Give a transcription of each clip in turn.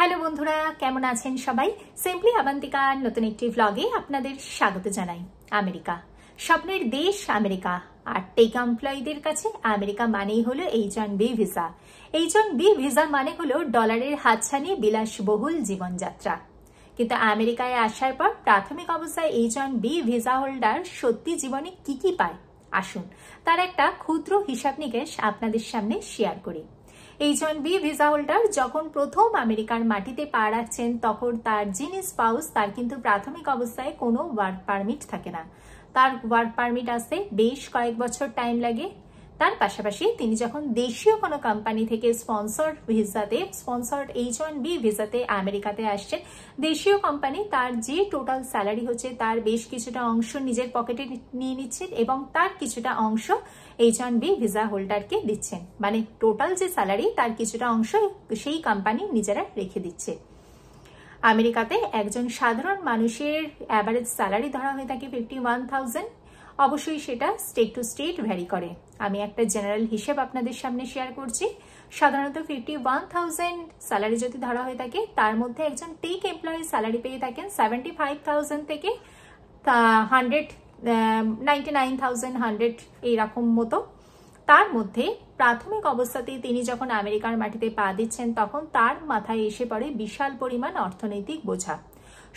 Hello বন্ধুরা, কেমন আছেন সবাই? সিম্পলি আবান্তিকার নতুন একটি ভ্লগে আপনাদের স্বাগত জানাই। আমেরিকা, স্বপ্নের দেশ আমেরিকা। আর টেক এমপ্লয়ীদের কাছে আমেরিকা মানেই হলো H-1B ভিসা। H-1B ভিসা মানে হলো ডলারের হাতছানি বিলাসবহুল জীবনযাত্রা। কিন্তু আমেরিকায় আসার পর প্রাথমিক অবস্থায় H-1B ভিসা হোল্ডার সত্যি জীবনে কি কি পায়, আসুন তার একটা ক্ষুদ্র হিসাব নিকেশ আপনাদের সামনে শেয়ার করি। H-1B ভিসা হোল্ডার যখন প্রথম আমেরিকার মাটিতে পা রাখছেন তখন তার যিনি স্পাউস তার কিন্তু প্রাথমিক অবস্থায় কোনো ওয়ার্ক পারমিট থাকে না। তার ওয়ার্ক পারমিট আসতে বেশ কয়েক বছর টাইম লাগে। তার পাশাপাশি তিনি যখন দেশীয় কোনো কোম্পানি থেকে স্পন্সর্ড H-1B ভিসাতে আমেরিকাতে আসছেন, দেশীয় কোম্পানি তার যে টোটাল স্যালারি হচ্ছে তার বেশ কিছুটা অংশ নিজের পকেটে নিয়ে নিচ্ছেন এবং তার কিছুটা অংশ H-1B ভিসা হোল্ডারকে দিচ্ছেন। মানে টোটাল যে স্যালারি তার কিছুটা অংশ সেই কোম্পানি নিজেরা রেখে দিচ্ছে। আমেরিকাতে একজন সাধারণ মানুষের অ্যাভারেজ স্যালারি ধরা হয়ে থাকে 51,000। অবশ্যই সেটা স্টেট টু স্টেট ভ্যারি করে। আমি একটা জেনারেল হিসেব আপনাদের সামনে শেয়ার করছি। সাধারণত 51,000 স্যালারি যদি ধরা হয়ে থাকে, তার মধ্যে একজন টেক এমপ্লয়ি স্যালারি পেয়ে থাকেন 75,000 থেকে 99,100 এইরকম মতো। তার মধ্যে প্রাথমিক অবস্থাতেই তিনি যখন আমেরিকার মাটিতে পা দিচ্ছেন তখন তার মাথায় এসে পড়ে বিশাল পরিমাণ অর্থনৈতিক বোঝা।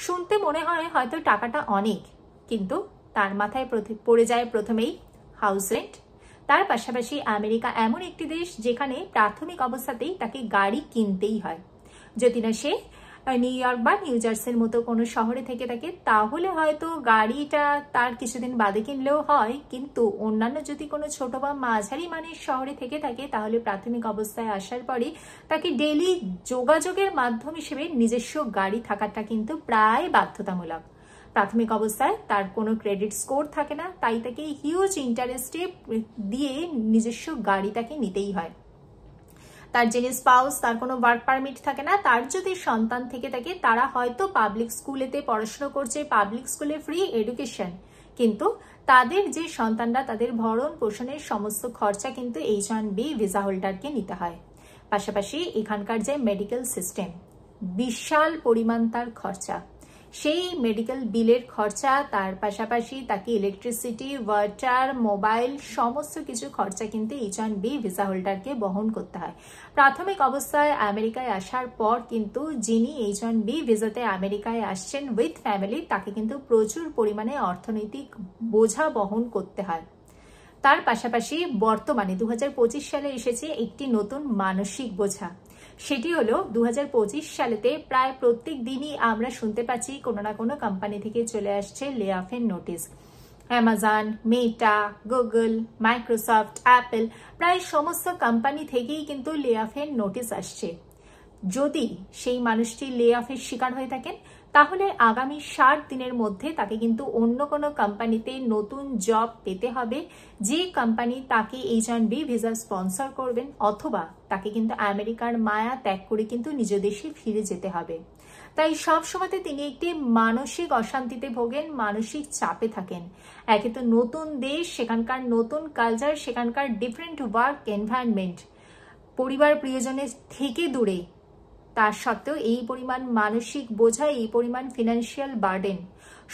শুনতে মনে হয় হয়তো টাকাটা অনেক, কিন্তু তার মাথায় পড়ে যায় প্রথমেই হাউস রেন্ট। তার পাশাপাশি আমেরিকা এমন একটি দেশ যেখানে প্রাথমিক অবস্থাতেই তাকে গাড়ি কিনতেই হয়। যদি না সে নিউ ইয়র্ক বা নিউ জার্সির মতো কোনো শহরে থেকে থাকে তাহলে হয়তো গাড়িটা তার কিছুদিন বাদে কিনলেও হয়, কিন্তু অন্যান্য যদি কোনো ছোট বা মাঝারি মানের শহরে থেকে থাকে তাহলে প্রাথমিক অবস্থায় আসার পরে তাকে ডেইলি যোগাযোগের মাধ্যম হিসেবে নিজস্ব গাড়ি থাকাটা কিন্তু প্রায় বাধ্যতামূলক। প্রাথমিক অবস্থায় তার কোনো ক্রেডিট স্কোর থাকে না, তাই তাকে হিউজ ইন্টারেস্টে দিয়ে নিজস্ব গাড়ি তাকে নিতেই হয়। তার যিনি স্পাউস তার কোনো ওয়ার্ক পারমিট থাকে না। তার যদি সন্তান থেকে থাকে তারা হয়তো পাবলিক স্কুলেতে পড়াশোনা করছে, পাবলিক স্কুলে ফ্রি এডুকেশন, কিন্তু তাদের যে সন্তানরা তাদের ভরণ পোষণের সমস্ত খরচা কিন্তু H-1B ভিসা হোল্ডারকে নিতে হয়। পাশাপাশি এখানকার যে মেডিকেল সিস্টেম, বিশাল পরিমাণ তার খরচা, সেই মেডিকেল বিলের খরচা, তার পাশাপাশি তাকে ইলেকট্রিসিটি, ওয়াটার, মোবাইল সমস্ত কিছু খরচা কিন্তু H-1B ভিসা হোল্ডারকে বহন করতে হয়। প্রাথমিক অবস্থায় আমেরিকায় আসার পর কিন্তু যিনি H-1B ভিসাতে আমেরিকায় আসছেন উইথ ফ্যামিলি তাকে কিন্তু প্রচুর পরিমাণে অর্থনৈতিক বোঝা বহন করতে হয়। তার পাশাপাশি বর্তমানে 2025 সালে এসেছে একটি নতুন মানসিক বোঝা। সেটি হলো 2025 সালেতে প্রায় প্রত্যেক দিনই আমরা শুনতে পাচ্ছি কোনো না কোনো কোম্পানি থেকে চলে আসছে লে অফের নোটিশ। অ্যামাজন, মেটা, গুগল, মাইক্রোসফট, অ্যাপল প্রায় সমস্ত কোম্পানি থেকেই কিন্তু লে অফের নোটিশ আসছে। যদি সেই মানুষটি লে অফের শিকার হয়ে থাকেন তাহলে আগামী 60 দিনের মধ্যে তাকে কিন্তু অন্য কোনো কোম্পানিতে নতুন জব পেতে হবে, যে কোম্পানি তাকে H-1B ভিসা স্পন্সর করবেন, অথবা তাকে কিন্তু আমেরিকার মায়া ত্যাগ করে কিন্তু নিজ দেশে ফিরে যেতে হবে। তাই সব সময়তে তিনি একটি মানসিক অশান্তিতে ভোগেন, মানসিক চাপে থাকেন। একে তো নতুন দেশ, সেখানকার নতুন কালচার, সেখানকার ডিফারেন্ট ওয়ার্ক এনভায়রনমেন্ট, পরিবার প্রিয়জনের থেকে দূরে, তার সত্ত্বেও এই পরিমাণ মানসিক বোঝা, এই পরিমাণ ফিনান্সিয়াল বার্ডেন,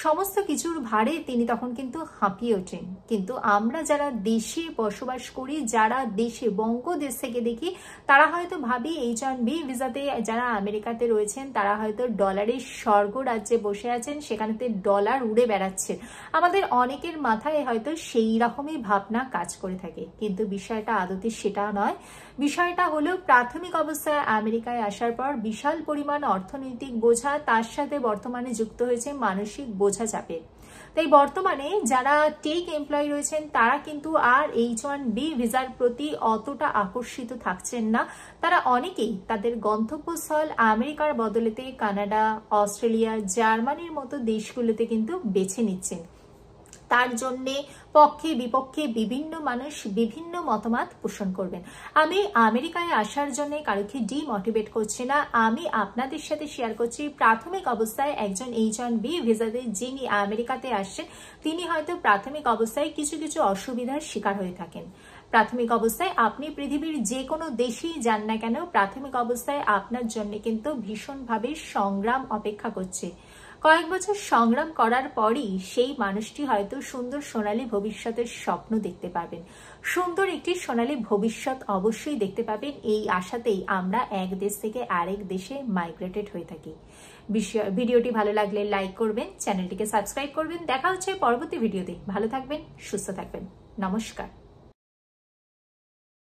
সমস্ত কিছুর ভারে তিনি তখন কিন্তু হাঁপিয়ে ওঠেন। কিন্তু আমরা যারা দেশে বসবাস করি, যারা দেশে বঙ্গদেশ থেকে দেখি, তারা হয়তো ভাবি H-1B ভিসাতে যারা আমেরিকাতে রয়েছেন তারা হয়তো ডলারের স্বর্গ রাজ্যে বসে আছেন, সেখানেতে ডলার উড়ে বেড়াচ্ছে। আমাদের অনেকের মাথায় হয়তো সেই রকমই ভাবনা কাজ করে থাকে, কিন্তু বিষয়টা আদতে সেটা নয়। বিষয়টা হলো প্রাথমিক অবস্থায় আমেরিকায় আসার পর বিশাল পরিমাণ অর্থনৈতিক বোঝা, তার সাথে বর্তমানে যুক্ত হয়েছে মানসিক বোঝা চাপে। তাই বর্তমানে যারা টেক এমপ্লয়ি রয়েছেন তারা কিন্তু আর H-1B ভিসার প্রতি অতটা আকর্ষিত থাকছেন না। তারা অনেকেই তাদের গন্তব্যস্থল আমেরিকার বদলেতে কানাডা, অস্ট্রেলিয়া, জার্মানির মতো দেশগুলোতে কিন্তু বেছে নিচ্ছেন। তার জন্যে পক্ষে বিপক্ষে বিভিন্ন মানুষ বিভিন্ন মতামত পোষণ করবেন। আমি আমেরিকায় আসার জন্য কারোকে ডিমোটিভেট করছি না, আমি আপনাদের সাথে শেয়ার করছি প্রাথমিক অবস্থায় একজন H-1B ভিসাতে যিনি আমেরিকাতে আসছেন তিনি হয়তো প্রাথমিক অবস্থায় কিছু কিছু অসুবিধার শিকার হয়ে থাকেন। প্রাথমিক অবস্থায় আপনি পৃথিবীর যে কোনো দেশেই যান না কেন, প্রাথমিক অবস্থায় আপনার জন্য কিন্তু ভীষণভাবে সংগ্রাম অপেক্ষা করছে। কয়েক বছর সংগ্রাম করার পরই সেই মানুষটি হয়তো সুন্দর সোনালী ভবিষ্যতের স্বপ্ন দেখতে পাবেন। সুন্দর একটি সোনালী ভবিষ্যৎ অবশ্যই দেখতে পাবেন। এই আশাতেই আমরা এক দেশ থেকে আরেক দেশে মাইগ্রেটেড হয়ে থাকি। ভিডিওটি ভালো লাগলে লাইক করবেন, চ্যানেলটিকে সাবস্ক্রাইব করবেন। দেখা হচ্ছে পরবর্তী ভিডিওতে। ভালো থাকবেন, সুস্থ থাকবেন। নমস্কার।